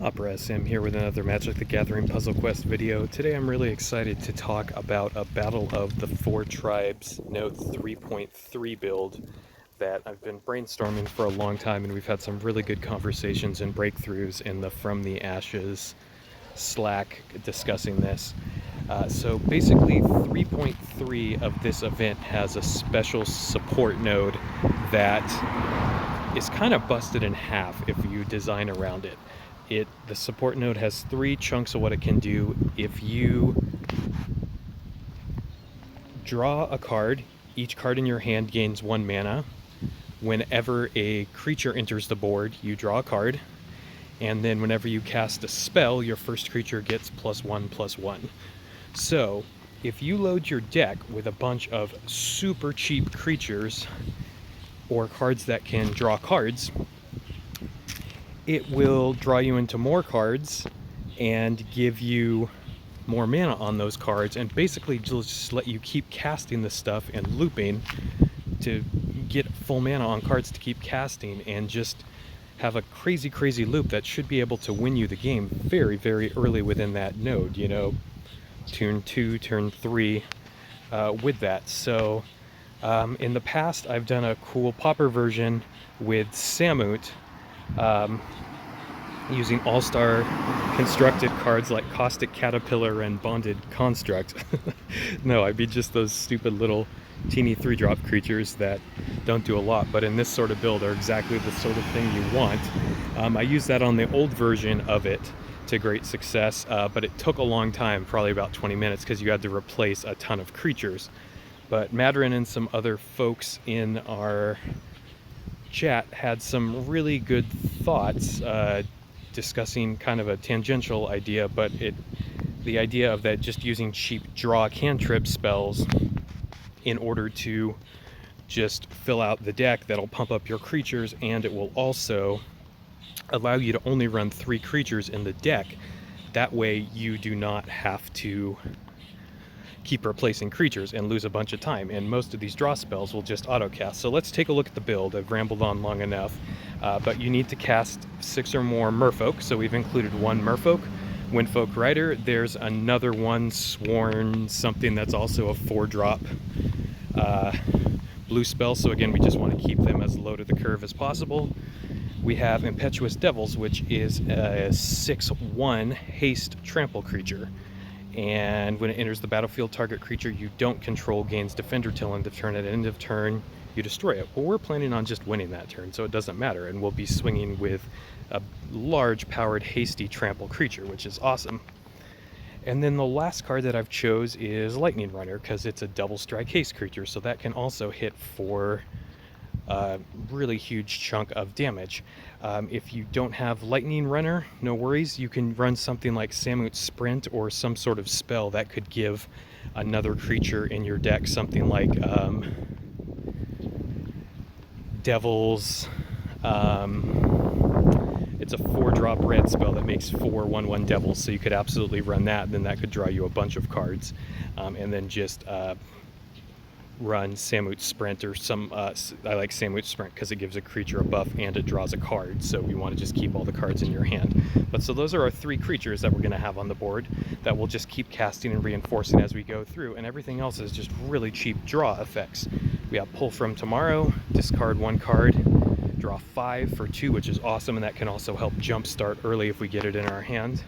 Opera SM here with another Magic the Gathering Puzzle Quest video. Today I'm really excited to talk about a Battle of the Four Tribes Note 3.3 build that I've been brainstorming for a long time, and we've had some really good conversations and breakthroughs in the From the Ashes Slack discussing this. So basically 3.3 of this event has a special support node that is kind of busted in half if you design around it. The support node has three chunks of what it can do. If you draw a card, each card in your hand gains 1 mana. Whenever a creature enters the board, you draw a card, and then whenever you cast a spell, your first creature gets +1/+1. So if you load your deck with a bunch of super cheap creatures or cards that can draw cards, it will draw you into more cards and give you more mana on those cards, and basically just let you keep casting this stuff and looping to get full mana on cards to keep casting, and just have a crazy loop that should be able to win you the game very early within that node, you know, turn 2, turn 3 with that. So in the past I've done a cool popper version with Samut, using all-star constructed cards like Caustic Caterpillar and Bonded Construct. No, I mean just those stupid little teeny 3-drop creatures that don't do a lot, but in this sort of build are exactly the sort of thing you want. I used that on the old version of it to great success, but it took a long time, probably about 20 minutes, because you had to replace a ton of creatures. But Madrin and some other folks in our chat had some really good thoughts, discussing kind of a tangential idea, but the idea of that just using cheap draw cantrip spells in order to just fill out the deck that'll pump up your creatures, and it will also allow you to only run 3 creatures in the deck. That way you do not have to keep replacing creatures and lose a bunch of time, and most of these draw spells will just auto cast. So let's take a look at the build. I've rambled on long enough, but you need to cast 6 or more merfolk, so we've included 1 merfolk. Windfolk Rider, there's another one, Sworn something, that's also a 4-drop blue spell, so again we just want to keep them as low to the curve as possible. We have Impetuous Devils, which is a 6/1 haste trample creature, and when it enters the battlefield, target creature you don't control gains defender till end of turn. At end of turn you destroy it. Well, we're planning on just winning that turn, so it doesn't matter, and we'll be swinging with a large powered hasty trample creature, which is awesome. And then the last card that I've chose is Lightning Runner, because it's a double strike haste creature, so that can also hit for a really huge chunk of damage. If you don't have Lightning Runner, no worries, you can run something like Samut Sprint or some sort of spell that could give another creature in your deck, something like Devils. It's a 4-drop red spell that makes 4 1/1 Devils, so you could absolutely run that, and then that could draw you a bunch of cards. And then just run Samut Sprint or some, I like Samut Sprint because it gives a creature a buff and it draws a card, so we want to just keep all the cards in your hand. But so those are our 3 creatures that we're going to have on the board that we'll just keep casting and reinforcing as we go through, and everything else is just really cheap draw effects. We have Pull from Tomorrow, discard 1 card, draw 5 for 2, which is awesome, and that can also help jumpstart early if we get it in our hand.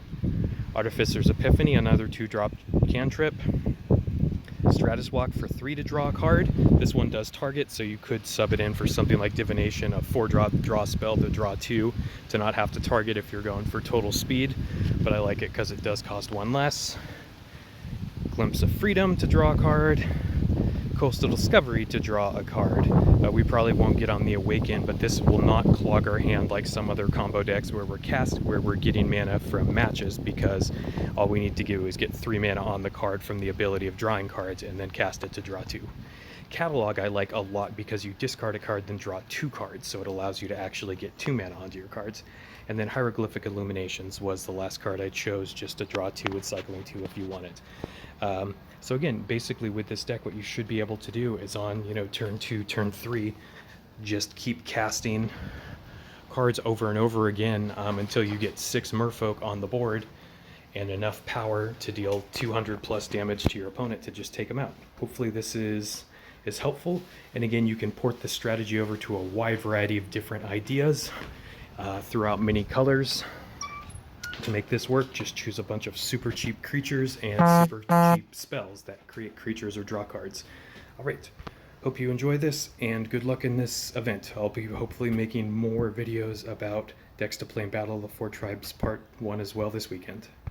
Artificer's Epiphany, another 2-drop cantrip. Stratus Walk for 3 to draw a card. This one does target, so you could sub it in for something like Divination, a 4-drop draw spell to draw 2 to not have to target if you're going for total speed, but I like it because it does cost 1 less. Glimpse of Freedom to draw a card. Coastal Discovery to draw a card. We probably won't get on the Awaken, but this will not clog our hand like some other combo decks where we're getting mana from matches, because all we need to do is get 3 mana on the card from the ability of drawing cards and then cast it to draw 2. Catalog I like a lot because you discard a card then draw 2 cards, so it allows you to actually get 2 mana onto your cards. And then Hieroglyphic Illuminations was the last card I chose, just to draw 2 with cycling 2 if you want it. So again, basically with this deck, what you should be able to do is on, turn 2, turn 3, just keep casting cards over and over again until you get 6 merfolk on the board and enough power to deal 200 plus damage to your opponent to just take them out. Hopefully this is helpful, and again, you can port this strategy over to a wide variety of different ideas throughout many colors. To make this work, just choose a bunch of super cheap creatures and super cheap spells that create creatures or draw cards. Alright, hope you enjoy this, and good luck in this event. I'll be hopefully making more videos about decks to play in Battle of the Four Tribes Part 1 as well this weekend.